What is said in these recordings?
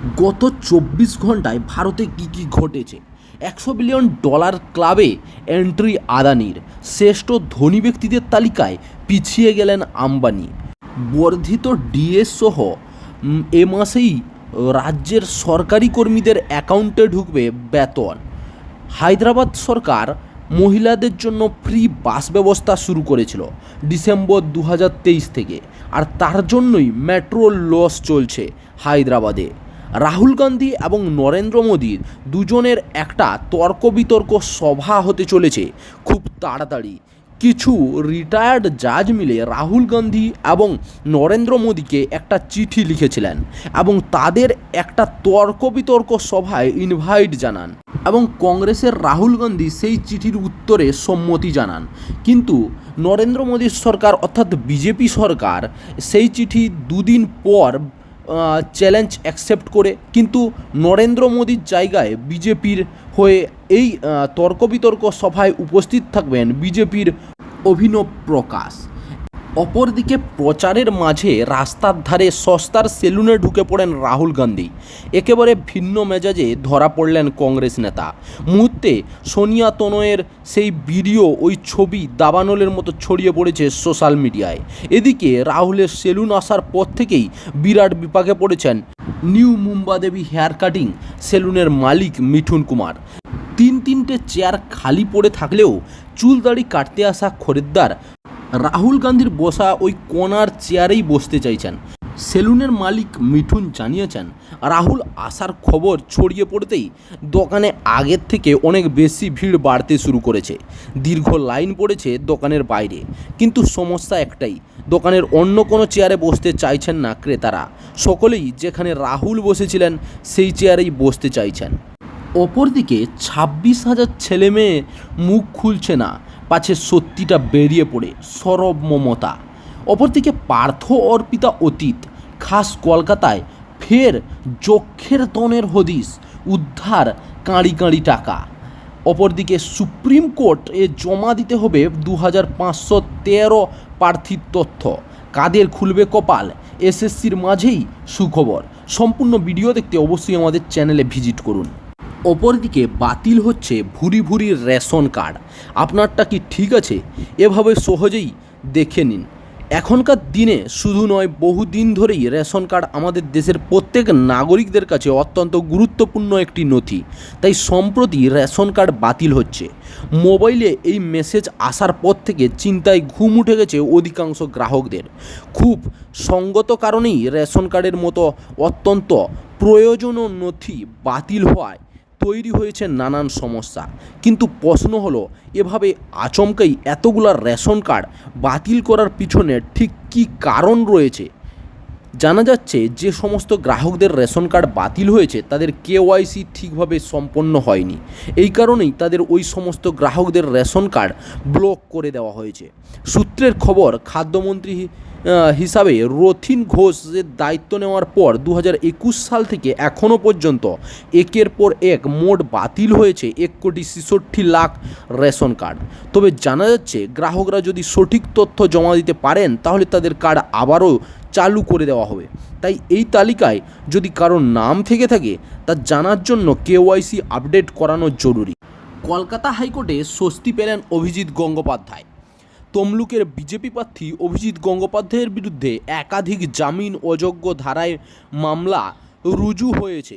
গত ২৪ ঘন্টায় ভারতে কী কী ঘটেছে। $১০০ বিলিয়ন ক্লাবে এন্ট্রি আদানির। শ্রেষ্ঠ ধনী ব্যক্তিদের তালিকায় পিছিয়ে গেলেন আম্বানি। বর্ধিত ডিএ সহ এ মাসেই রাজ্যের সরকারি কর্মীদের অ্যাকাউন্টে ঢুকবে বেতন। হায়দ্রাবাদ সরকার মহিলাদের জন্য ফ্রি বাস ব্যবস্থা শুরু করেছিল ডিসেম্বর ২০২৩ থেকে, আর তার জন্যই মেট্রো লস চলছে হায়দ্রাবাদে। রাহুল গান্ধী এবং নরেন্দ্র মোদীর দুজনের একটা তর্ক বিতর্ক সভা হতে চলেছে খুব তাড়াতাড়ি। কিছু রিটায়ার্ড জাজ মিলে রাহুল গান্ধী এবং নরেন্দ্র মোদীকে একটা চিঠি লিখেছিলেন এবং তাদের একটা তর্ক বিতর্ক সভায় ইনভাইট জানান, এবং কংগ্রেসের রাহুল গান্ধী সেই চিঠির উত্তরে সম্মতি জানান। কিন্তু নরেন্দ্র মোদীর সরকার অর্থাৎ বিজেপি সরকার সেই চিঠি দুদিন পর চ্যালেঞ্জ অ্যাকসেপ্ট করে, কিন্তু নরেন্দ্র মোদীর জায়গায় বিজেপির হয়ে এই তর্ক বিতর্ক সভায় উপস্থিত থাকবেন বিজেপির অভিনব প্রকাশ। অপরদিকে প্রচারের মাঝে রাস্তার ধারে সস্তার সেলুনে ঢুকে পড়েন রাহুল গান্ধী। একেবারে ভিন্ন মেজাজে ধরা পড়লেন কংগ্রেস নেতা। মুহূর্তে সোনিয়া তনয়ের সেই ভিডিও, ওই ছবি দাবানলের মতো ছড়িয়ে পড়েছে সোশ্যাল মিডিয়ায়। এদিকে রাহুলের সেলুন আসার পর থেকেই বিরাট বিপাকে পড়েছেন নিউ মুম্বাদেবী হেয়ার কাটিং সেলুনের মালিক মিঠুন কুমার। তিনটে চেয়ার খালি পড়ে থাকলেও চুল দাড়ি কাটতে আসা খরিদ্দার রাহুল গান্ধীর বসা ওই কোনার চেয়ারেই বসতে চাইছেন। সেলুনের মালিক মিঠুন জানিয়েছেন, রাহুল আসার খবর ছড়িয়ে পড়তেই দোকানে আগের থেকে অনেক বেশি ভিড় বাড়তে শুরু করেছে। দীর্ঘ লাইন পড়েছে দোকানের বাইরে, কিন্তু সমস্যা একটাই, দোকানের অন্য কোনো চেয়ারে বসতে চাইছেন না ক্রেতারা। সকলেই যেখানে রাহুল বসেছিলেন সেই চেয়ারেই বসতে চাইছেন। অপরদিকে ২৬,০০০ ছেলে মেয়ে মুখ খুলছে না, পাছে সত্যিটা বেরিয়ে পড়ে সরব মমতা। অপরদিকে পার্থ অর্পিতা অতীত, খাস কলকাতায় ফের যক্ষের তনের হদিশ, উদ্ধার কাঁড়ি কাঁড়ি টাকা। অপরদিকে সুপ্রিম কোর্টে জমা দিতে হবে ২৫১৩ প্রার্থীর তথ্য। কাদের খুলবে কপাল, এসএসসির মাঝেই সুখবর। সম্পূর্ণ ভিডিও দেখতে অবশ্যই আমাদের চ্যানেলে ভিজিট করুন। অপরদিকে বাতিল হচ্ছে ভুরি ভুরি রেশন কার্ড। আপনারটা কি ঠিক আছে? এভাবে সহজেই দেখে নিন। এখনকার দিনে শুধু নয়, বহুদিন ধরেই রেশন কার্ড আমাদের দেশের প্রত্যেক নাগরিকদের কাছে অত্যন্ত গুরুত্বপূর্ণ একটি নথি। তাই সম্প্রতি রেশন কার্ড বাতিল হচ্ছে। মোবাইলে এই মেসেজ আসার পর থেকে চিন্তায় ঘুম উঠে গেছে অধিকাংশ গ্রাহকদের। খুব সঙ্গত কারণেই রেশন কার্ডের মতো অত্যন্ত প্রয়োজনীয় নথি বাতিল হওয়ায় তৈরি হয়েছে নানান সমস্যা। কিন্তু প্রশ্ন হলো, এভাবে আচমকাই এতগুলো রেশন কার্ড বাতিল করার পিছনে ঠিক কী কারণ রয়েছে? জানা যাচ্ছে যে সমস্ত গ্রাহকদের রেশন কার্ড বাতিল হয়েছে তাদের কেওয়াইসি ঠিকভাবে সম্পন্ন হয়নি। এই কারণেই তাদের ওই সমস্ত গ্রাহকদের রেশন কার্ড ব্লক করে দেওয়া হয়েছে। সূত্রের খবর, খাদ্যমন্ত্রী হিসাবে রথিন ঘোষের দায়িত্ব নেওয়ার পর ২০২১ সাল থেকে এখনও পর্যন্ত একের পর এক মোট বাতিল হয়েছে ১,৬৬,০০,০০০ রেশন কার্ড। তবে জানা যাচ্ছে গ্রাহকরা যদি সঠিক তথ্য জমা দিতে পারেন তাহলে তাদের কার্ড আবারও চালু করে দেওয়া হবে। তাই এই তালিকায় যদি কারোর নাম থেকে থাকে তা জানার জন্য কেওয়াইসি আপডেট করানো জরুরি। কলকাতা হাইকোর্টে স্বস্তি পেলেন অভিজিৎ গঙ্গোপাধ্যায়। তমলুকের বিজেপি প্রার্থী অভিজিৎ গঙ্গোপাধ্যায়ের বিরুদ্ধে একাধিক জামিন অযোগ্য ধারায় মামলা রুজু হয়েছে।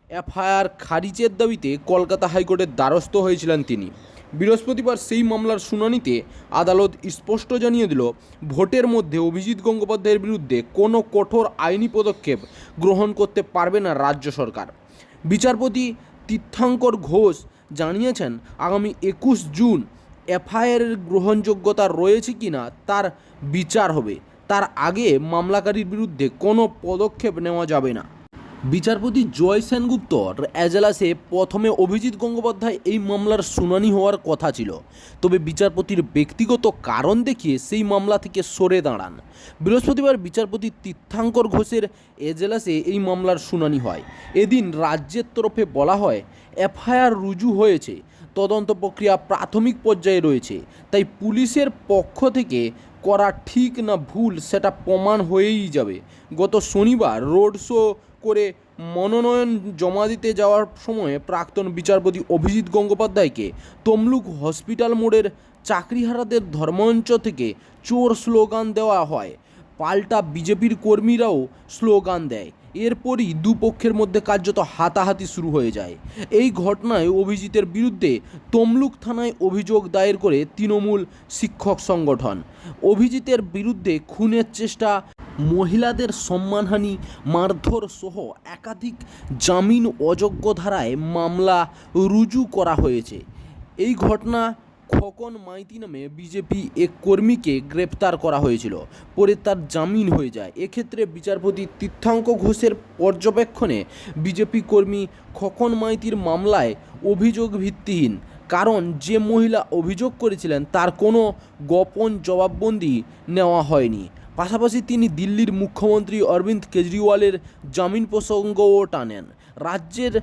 এফআইআর খারিজের দাবিতে কলকাতা হাইকোর্টের দ্বারস্থ হয়েছিলেন তিনি। বৃহস্পতিবার সেই মামলার শুনানিতে আদালত স্পষ্ট জানিয়ে দিল, ভোটের মধ্যে অভিজিৎ গঙ্গোপাধ্যায়ের বিরুদ্ধে কোনো কঠোর আইনি পদক্ষেপ গ্রহণ করতে পারবে না রাজ্য সরকার। বিচারপতি তীর্থঙ্কর ঘোষ জানিয়েছেন, আগামী ২১ জুন এফআইআরের গ্রহণযোগ্যতা রয়েছে কিনা তার বিচার হবে। তার আগে মামলাকারীর বিরুদ্ধে কোনো পদক্ষেপ নেওয়া যাবে না। বিচারপতি জয় সেনগুপ্তর এজলাসে প্রথমে অভিজিৎ গঙ্গোপাধ্যায় এই মামলার শুনানি হওয়ার কথা ছিল, তবে বিচারপতির ব্যক্তিগত কারণ দেখিয়ে সেই মামলা থেকে সরে দাঁড়ান। বৃহস্পতিবার বিচারপতি তীর্থঙ্কর ঘোষের এজলাসে এই মামলার শুনানি হয়। এদিন রাজ্যের তরফে বলা হয়, এফআইআর রুজু হয়েছে, তদন্ত প্রক্রিয়া প্রাথমিক পর্যায়ে রয়েছে, তাই পুলিশের পক্ষ থেকে করা ঠিক না ভুল সেটা প্রমাণ হয়েই যাবে। গত শনিবার রোড শো করে মনোনয়ন জমা দিতে যাওয়ার সময় প্রাক্তন বিচারপতি অভিজিৎ গঙ্গোপাধ্যায়কে তমলুক হসপিটাল মোড়ের চাকরিহারাদের ধর্মমঞ্চ থেকে চোর স্লোগান দেওয়া হয়। পাল্টা বিজেপির কর্মীরাও স্লোগান দেয়। এরপরই দুপক্ষের মধ্যে কার্যত হাতাহাতি শুরু হয়ে যায়। এই ঘটনায় অভিজিতের বিরুদ্ধে তমলুক থানায় অভিযোগ দায়ের করে তৃণমূল শিক্ষক সংগঠন। অভিজিতের বিরুদ্ধে খুনের চেষ্টা, মহিলাদের সম্মানহানি, মারধর সহ একাধিক জামিন অযোগ্য ধারায় মামলা রুজু করা হয়েছে। এই ঘটনা খোকন মাইতি নামে বিজেপি এক কর্মীকে গ্রেপ্তার করা হয়েছিল, পরে তার জামিন হয়ে যায়। এক্ষেত্রে বিচারপতি তীর্থাঙ্ক ঘোষের পর্যবেক্ষণে বিজেপি কর্মী খোকন মাইতির মামলায় অভিযোগ ভিত্তিহীন, কারণ যে মহিলা অভিযোগ করেছিলেন তার কোনো গোপন জবাববন্দি নেওয়া হয়নি। পাশাপাশি তিনি দিল্লির মুখ্যমন্ত্রী অরবিন্দ কেজরিওয়ালের জামিন প্রসঙ্গও টানেন। রাজ্যের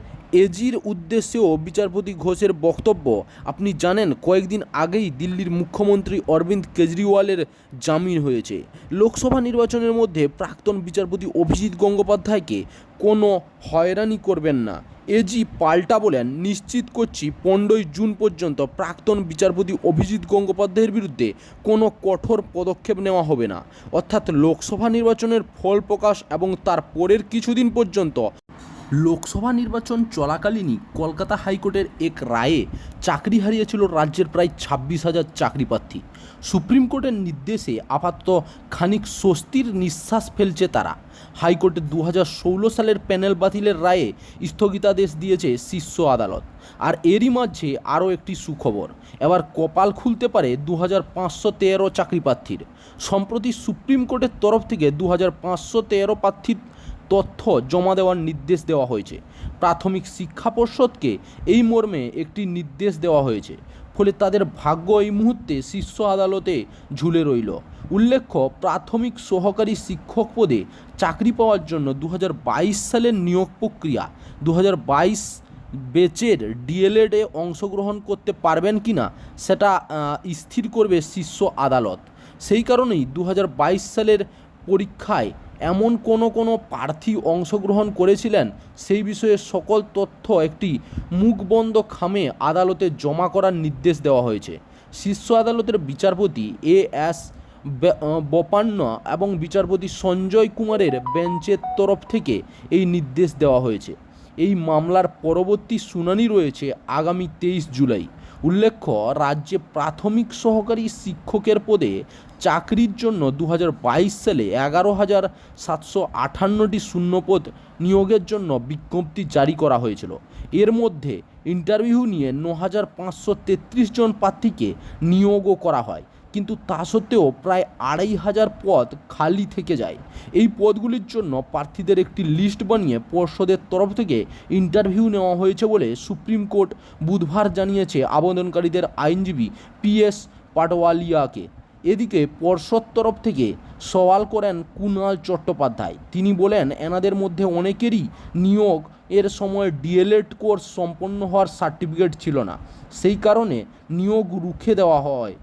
এজির উদ্দেশ্যেও বিচারপতি ঘোষের বক্তব্য, আপনি জানেন কয়েকদিন আগেই দিল্লির মুখ্যমন্ত্রী অরবিন্দ কেজরিওয়ালের জামিন হয়েছে। লোকসভা নির্বাচনের মধ্যে প্রাক্তন বিচারপতি অভিজিৎ গঙ্গোপাধ্যায়কে কোনো হয়রানি করবেন না। এজি পাল্টা বলেন, নিশ্চিত করছি 15ই জুন পর্যন্ত প্রাক্তন বিচারপতি অভিজিৎ গঙ্গোপাধ্যায়ের বিরুদ্ধে কোনো কঠোর পদক্ষেপ নেওয়া হবে না। অর্থাৎ লোকসভা নির্বাচনের ফল প্রকাশ এবং তার পরের কিছুদিন পর্যন্ত লোকসভা নির্বাচন চলাকালীনই কলকাতা হাইকোর্টের এক রায়ে চাকরি হারিয়েছিল রাজ্যের প্রায় 26,000 চাকরিপ্রার্থী। সুপ্রিম কোর্টের নির্দেশে আপাতত খানিক স্বস্তির নিঃশ্বাস ফেলছে তারা। হাইকোর্টের 2016 সালের প্যানেল বাতিলের রায়ে স্থগিতাদেশ দিয়েছে শীর্ষ আদালত। আর এরই মাঝে আরও একটি সুখবর, এবার কপাল খুলতে পারে 2513 চাকরিপ্রার্থীর। সম্প্রতি সুপ্রিম কোর্টের তরফ থেকে 2513 প্রার্থীর তথ্য জমা দেওয়ার নির্দেশ দেওয়া হয়েছে। প্রাথমিক শিক্ষা পর্ষদকে এই মর্মে একটি নির্দেশ দেওয়া হয়েছে, ফলে তাদের ভাগ্য এই মুহূর্তে শীর্ষ আদালতে ঝুলে রইল। উল্লেখ্য, প্রাথমিক সহকারী শিক্ষক পদে চাকরি পাওয়ার জন্য 2022 সালের নিয়োগ প্রক্রিয়া, 2022 ব্যাচের ডিএলএডে অংশগ্রহণ করতে পারবেন কি না সেটা স্থির করবে শীর্ষ আদালত। সেই কারণেই 2022 সালের পরীক্ষায় এমন কোনো প্রার্থী অংশগ্রহণ করেছিলেন সেই বিষয়ে সকল তথ্য একটি মুখবন্ধ খামে আদালতে জমা করার নির্দেশ দেওয়া হয়েছে। শীর্ষ আদালতের বিচারপতি এস বোপান্না এবং বিচারপতি সঞ্জয় কুমারের বেঞ্চের তরফ থেকে এই নির্দেশ দেওয়া হয়েছে। এই মামলার পরবর্তী শুনানি রয়েছে আগামী 23 জুলাই। উল্লেখ্য, রাজ্যে প্রাথমিক সহকারী শিক্ষকের পদে চাকরির জন্য 2022 সালে 11,758টি শূন্যপদ নিয়োগের জন্য বিজ্ঞপ্তি জারি করা হয়েছিল। এর মধ্যে ইন্টারভিউ নিয়ে 9,533 জন প্রার্থীকে নিয়োগও করা হয়, কিন্তু তা সত্ত্বেও প্রায় 2,500 পদ খালি থেকে যায়। এই পদগুলির জন্য প্রার্থীদের একটি লিস্ট বানিয়ে পর্ষদের তরফ থেকে ইন্টারভিউ নেওয়া হয়েছে বলে সুপ্রিম কোর্ট বুধবার জানিয়েছে আবেদনকারীদের আইনজীবী PS পাটওয়ালিয়াকে। এদিকে পর্ষদ তরফ থেকে সওয়াল করেন কুণাল চট্টোপাধ্যায়। তিনি বলেন, এনাদের মধ্যে অনেকেরই নিয়োগ এর সময় ডিএলএড কোর্স সম্পন্ন হওয়ার সার্টিফিকেট ছিল না, সেই কারণে নিয়োগ রুখে দেওয়া হয়।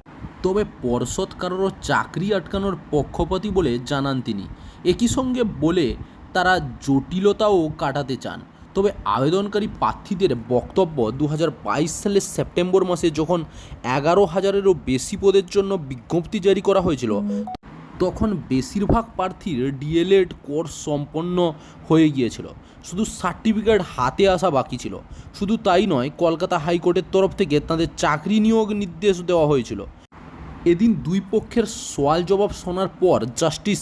তবে পর্ষদ কারোর চাকরি আটকানোর পক্ষপাতী বলে জানান তিনি। একই সঙ্গে বলে তারা জটিলতাও কাটাতে চান। তবে আবেদনকারী প্রার্থীদের বক্তব্য, 2022 সালের সেপ্টেম্বর মাসে যখন 11,000-এরও বেশি পদের জন্য বিজ্ঞপ্তি জারি করা হয়েছিল, তখন বেশিরভাগ প্রার্থীর ডিএলএড কোর্স সম্পন্ন হয়ে গিয়েছিল, শুধু সার্টিফিকেট হাতে আসা বাকি ছিল। শুধু তাই নয়, কলকাতা হাইকোর্টের তরফ থেকে তাদের চাকরি নিয়োগ নির্দেশ দেওয়া হয়েছিল। এদিন দুই পক্ষের সওয়াল জবাব শোনার পর জাস্টিস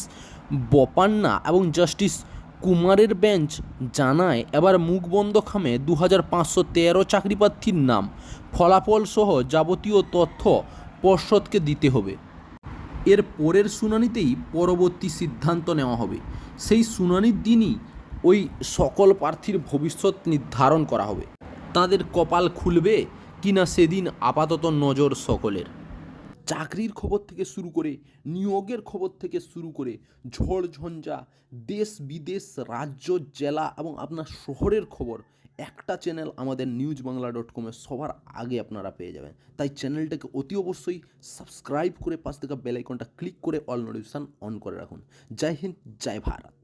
বোপান্না এবং জাস্টিস কুমারের বেঞ্চ জানায়, এবার মুখবন্ধ খামে 2,513 চাকরিপ্রার্থীর নাম, ফলাফল সহ যাবতীয় তথ্য পর্ষদকে দিতে হবে। এর পরের শুনানিতেই পরবর্তী সিদ্ধান্ত নেওয়া হবে। সেই শুনানির দিনই ওই সকল প্রার্থীর ভবিষ্যৎ নির্ধারণ করা হবে। তাদের কপাল খুলবে কিনা সেদিন আপাতত নজর সকলের। চাকরির খবর থেকে শুরু করে নিয়োগের খবর থেকে শুরু করে ঝড় ঝঞ্ঝা, দেশ বিদেশ, রাজ্য, জেলা এবং আপনার শহরের খবর একটা চ্যানেল আমাদের newsbangla.com সবার আগে আপনারা পেয়ে যাবেন। তাই চ্যানেলটাকে অতি অবশ্যই সাবস্ক্রাইব করে পাশ থেকে বেল আইকনটা ক্লিক করে অল নোটিফিকেশন অন করে রাখুন। জয় হিন্দ, জয় ভারত।